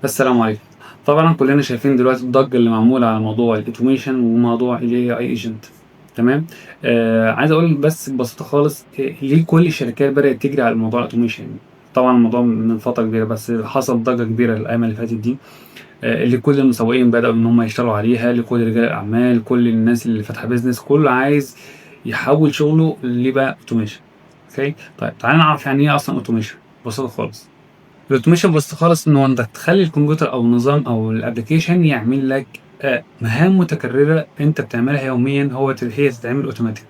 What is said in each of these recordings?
السلام عليكم. طبعًا كلنا شايفين دلوقتي الضجة اللي معمولة على موضوع الautomation وموضوع الAI agent. تمام. عايز أقول بس ببساطة خالص ليه كل الشركات بدأت تجري على موضوع الautomation. طبعًا الموضوع من فترة كبيرة، بس حصل ضجة كبيرة الأيام اللي فاتت دي، لكل المسوقين بدأوا إن هم يشتغلوا عليها، لكل رجال الأعمال، كل الناس اللي فاتحة business، كله عايز يحوّل شغله لبقى automation. أوكي. طيب تعالَ نعرف يعني إيه أصلًا automation ببساطة خالص. الأوتوميشن بس خالص إن هو أنت تخلّي الكمبيوتر أو النظام أو الأبلكيشن يعمل لك مهام متكررة أنت بتعملها يوميًا، هي تتعمل أوتوماتيك.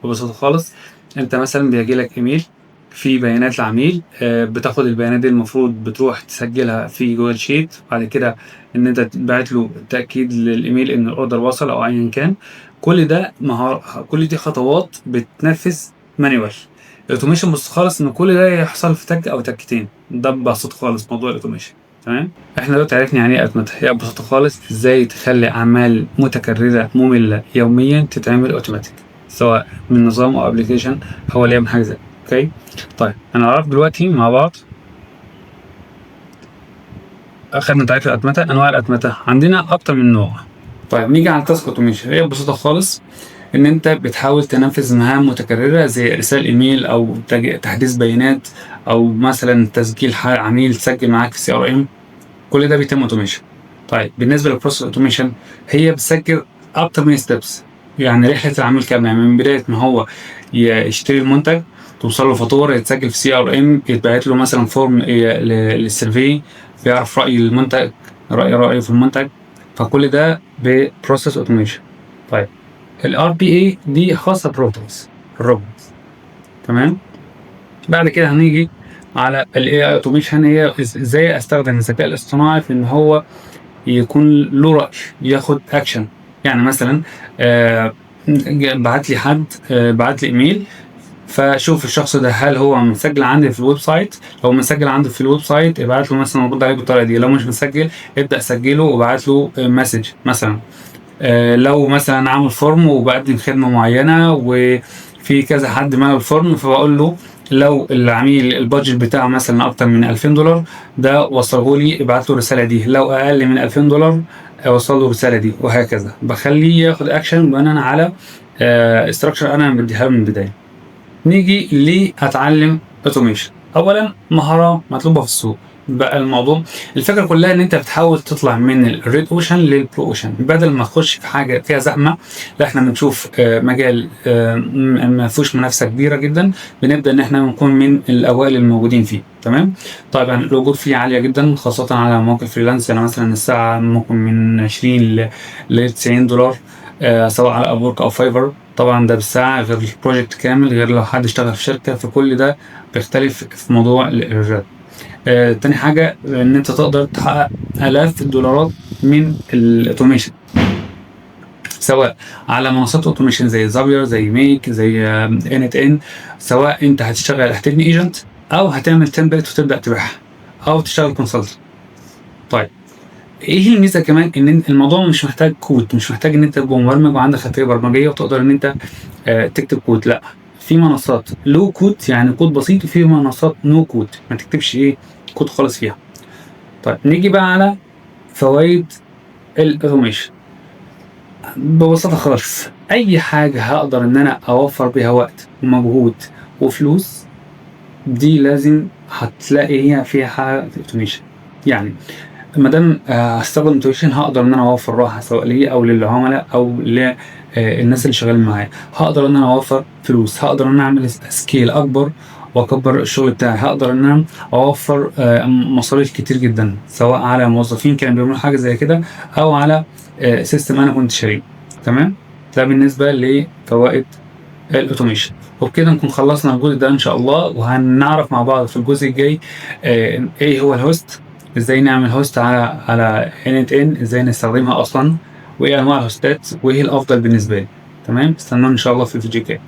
ببساطة خالص أنت مثلًا بييجي لك إيميل فيه بيانات العميل، بتاخد البيانات دي المفروض بتروح تسجلها في جوجل شيت، بعد كده إن أنت تبعت له تأكيد للإيميل إن الأوردر وصل أو أيًا كان. كل ده كل دي خطوات بتتنفذ manual. الأوتوميشن بُص خالص إن كل ده يحصل في تَكّة أو تَكّتين. ده ببساطة خالص موضوع الأوتوميشن. تمام. إحنا دلوقتي عرفنا يعني إيه أتمتة، هي ببساطة خالص إزاي تخلّي أعمال متكررة مملة يوميًا تتعمل أوتوماتيك، سواء من نظام أو أبلكيشن هو اللي يعمل حاجة زي كده. أوكي. طيب هنعرف دلوقتي مع بعض. أخدنا تعريف الأتمتة. أنواع الأتمتة عندنا أكتر من نوع. طيب نيجي على التاسك أوتوميشن، هي ببساطة خالص إن أنت بتحاول تنفذ مهام متكررة زي إرسال إيميل أو تحديث بيانات، أو مثلًا تسجيل عميل سجل معاك في CRM. كل ده بيتم أوتوميشن. طيب بالنسبة للprocess أوتوميشن هي بتسجل أكتر من steps، يعني رحلة العميل كاملة، يعني من بداية ما هو يشتري المنتج، توصل له فاتورة، يتسجل في CRM، يتبعت له مثلًا فورم للsurvey بيعرف رأي المنتج، رأيه في المنتج. فكل ده بprocess أوتوميشن. طيب الRPA دي خاصة بروبوتس، الروبوتس. تمام. بعد كده هنيجي على الAI automation، هي إزاي أستخدم الذكاء الاصطناعي في إن هو يكون له رأي، ياخد action. يعني مثلًا بعت لي حد، بعت لي إيميل، فشوف الشخص ده هل هو مسجل عندي في الويب سايت. لو مسجل عندي في الويب سايت ابعت له مثلًا رد عليه بالطريقة دي، لو مش مسجل ابدأ سجله وابعت له message مثلًا. لو مثلًا عامل فورم وباقدّم خدمة معيّنة وفي كذا حد مَلى الفورم، فباقول له لو العميل الbudget بتاعه مثلًا أكتر من $2000 ده وصّله لي ابعت له الرسالة دي، لو أقل من $2000 وصّل له الرسالة دي، وهكذا. باخلّيه ياخد action بناءً على structure أنا مدّيها له من البداية. نيجي ليه أتعلم automation. أولًا مهارة مطلوبة في السوق. بقى الموضوع الفكرة كلها إن أنت بتحاول تطلع من الred ocean للblue ocean، بدل ما تخش في حاجة فيها زحمة. لأ إحنا بنشوف مجال ما فيهوش منافسة كبيرة جدًا، بنبدأ إن إحنا نكون من الأوائل الموجودين فيه. تمام. طبعًا الأجور فيه عالية جدًا، خاصةً على مواقع freelance، يعني مثلًا الساعة ممكن من 20 ل$90، سواء على upwork أو fiverr. طبعًا ده بالساعة غير الproject كامل، غير لو حد اشتغل في شركة، فكل ده بيختلف في موضوع الراتب. تاني حاجة إن أنت تقدر تحقق آلاف الدولارات من الautomation، سواء على منصات automation زي Zapier، زي Make، زي n8n. سواء أنت هتبني agent أو هتعمل template وتبدأ تبيعها أو تشتغل consultant. طيب إيه الميزة كمان؟ إن الموضوع مش محتاج كود، مش محتاج إن أنت تبقى مبرمج وعندك خلفية برمجية وتقدر إن أنت تكتب كود. لأ، في منصات low code يعني كود بسيط، وفي منصات no code ما تكتبش كود خالص فيها. طيب نيجي بقى على فوايد الautomation. ببساطة خالص أي حاجة هاقدر إن أنا أوفّر بيها وقت ومجهود وفلوس، دي لازم هتلاقي هي فيها حاجة automation. يعني ما دام هاستخدم automation هاقدر إن أنا أوفّر راحة سواء ليّا أو للعملا أو الناس اللي شغالين معايا. هاقدر إن أنا أوفّر فلوس، هاقدر إن أنا أعمل scale أكبر وأكبّر الشغل بتاعي. هاقدر إن أنا أوفّر مصاريف كتير جدًا، سواء على موظفين كانوا بيعملوا حاجة زي كده أو على system أنا كنت شاريه. تمام. ده بالنسبة لفوائد الautomation. وبكده نكون خلّصنا الجزء ده إن شاء الله، وهنعرف مع بعض في الجزء الجاي إيه هو الhost، إزاي نعمل host على n8n، إزاي نستخدمها أصلًا، وإيه أنواع الهوستات، وإيه الأفضل بالنسبة لي. تمام. استنوني إن شاء الله في الفيديو الجاي.